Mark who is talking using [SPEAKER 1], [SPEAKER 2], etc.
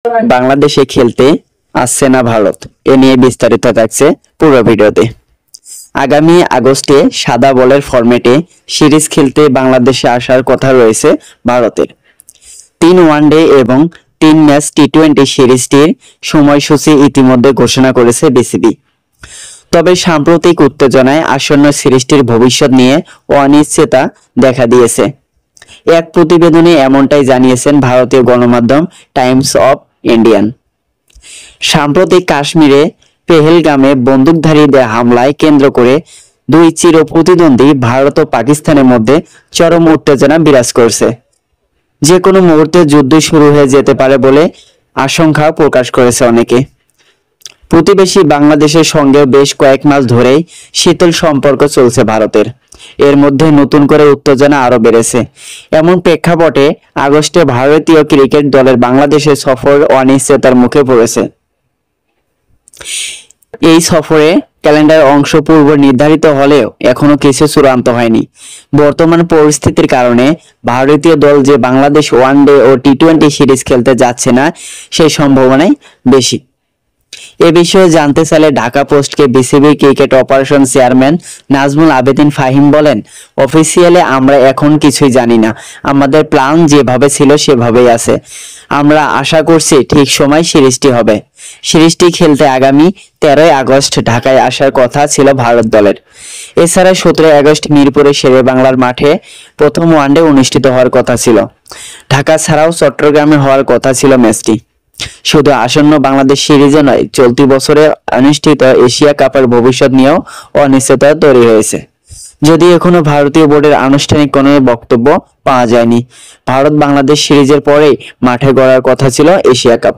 [SPEAKER 1] বাংলাদেশে খেলতে আসছে না ভারত, এ নিয়ে বিস্তারিত থাকছে পুরো ভিডিওতে। আগামী আগস্টে সাদা বলের ফরম্যাটে সিরিজ খেলতে বাংলাদেশে আসার কথা রয়েছে ভারতের। 3 ওয়ানডে এবং 3 ম্যাচ টি-20 সিরিজটির সময়সূচি ইতিমধ্যে ঘোষণা করেছে বিসিবি। তবে সাম্প্রতিক উত্তেজনায় আসন্ন সিরিজটির ভবিষ্যৎ নিয়ে অনিশ্চয়তা দেখা দিয়েছে। এক প্রতিবেদনে এমনটাই জানিয়েছেন ভারতীয় গণমাধ্যম টাইমস অফ ইন্ডিয়ান। সাম্প্রতিক কাশ্মীরে পেহেলগামে বন্দুকধারীদের হামলায় কেন্দ্র করে দুই চির প্রতিদ্বন্দ্বী ভারত ও পাকিস্তানের মধ্যে চরম উত্তেজনা বিরাজ করছে। যে কোনো মুহূর্তে যুদ্ধ শুরু হয়ে যেতে পারে বলে আশঙ্কা প্রকাশ করেছে অনেকে। প্রতিবেশী বাংলাদেশের সঙ্গে বেশ কয়েক মাস ধরেই শীতল সম্পর্ক চলছে ভারতের। এর মধ্যে নতুন করে উত্তেজনা আরো বেড়েছে। এমন প্রেক্ষাপটে আগস্টে ভারতীয় ক্রিকেট দলের বাংলাদেশের সফর অনিশ্চয়তার মুখে পড়েছে। এই সফরে ক্যালেন্ডার অংশ পূর্ব নির্ধারিত হলেও এখনো কিছু চূড়ান্ত হয়নি। বর্তমান পরিস্থিতির কারণে ভারতীয় দল যে বাংলাদেশ ওয়ানডে ও টি-20 সিরিজ খেলতে যাচ্ছে না, সেই সম্ভাবনাই বেশি। এ বিষয়ে জানতে চাইলে ঢাকা পোস্টকে BCB cricket operation chairman Nazmul Abedin Fahim বলেন, অফিসিয়ালি আমরা এখন কিছুই জানি না। আমাদের প্ল্যান যেভাবে ছিল সেভাবেই আছে। আমরা আশা করছি ঠিক সময় সিরিজটি হবে। সিরিজটি খেলতে আগামী 13 আগস্ট ঢাকায় আসার কথা ছিল ভারত দলের। এছাড়া 17 আগস্ট মিরপুরে শেরে বাংলার মাঠে প্রথম ওয়ানডে অনুষ্ঠিত হওয়ার কথা ছিল। ঢাকা ছাড়াও চট্টগ্রামে হওয়ার কথা ছিল ম্যাচটি। শুধু আসন্ন বাংলাদেশ সিরিজে নয়, চলতি বছরে অনুষ্ঠিত এশিয়া কাপের ভবিষ্যৎ নিয়েও অনিশ্চয়তা তৈরি হয়েছে। যদি এখনো ভারতীয় বোর্ডের আনুষ্ঠানিক কোনো বক্তব্য পাওয়া যায়নি। ভারত বাংলাদেশ সিরিজের পরেই মাঠে গড়ার কথা ছিল এশিয়া কাপ।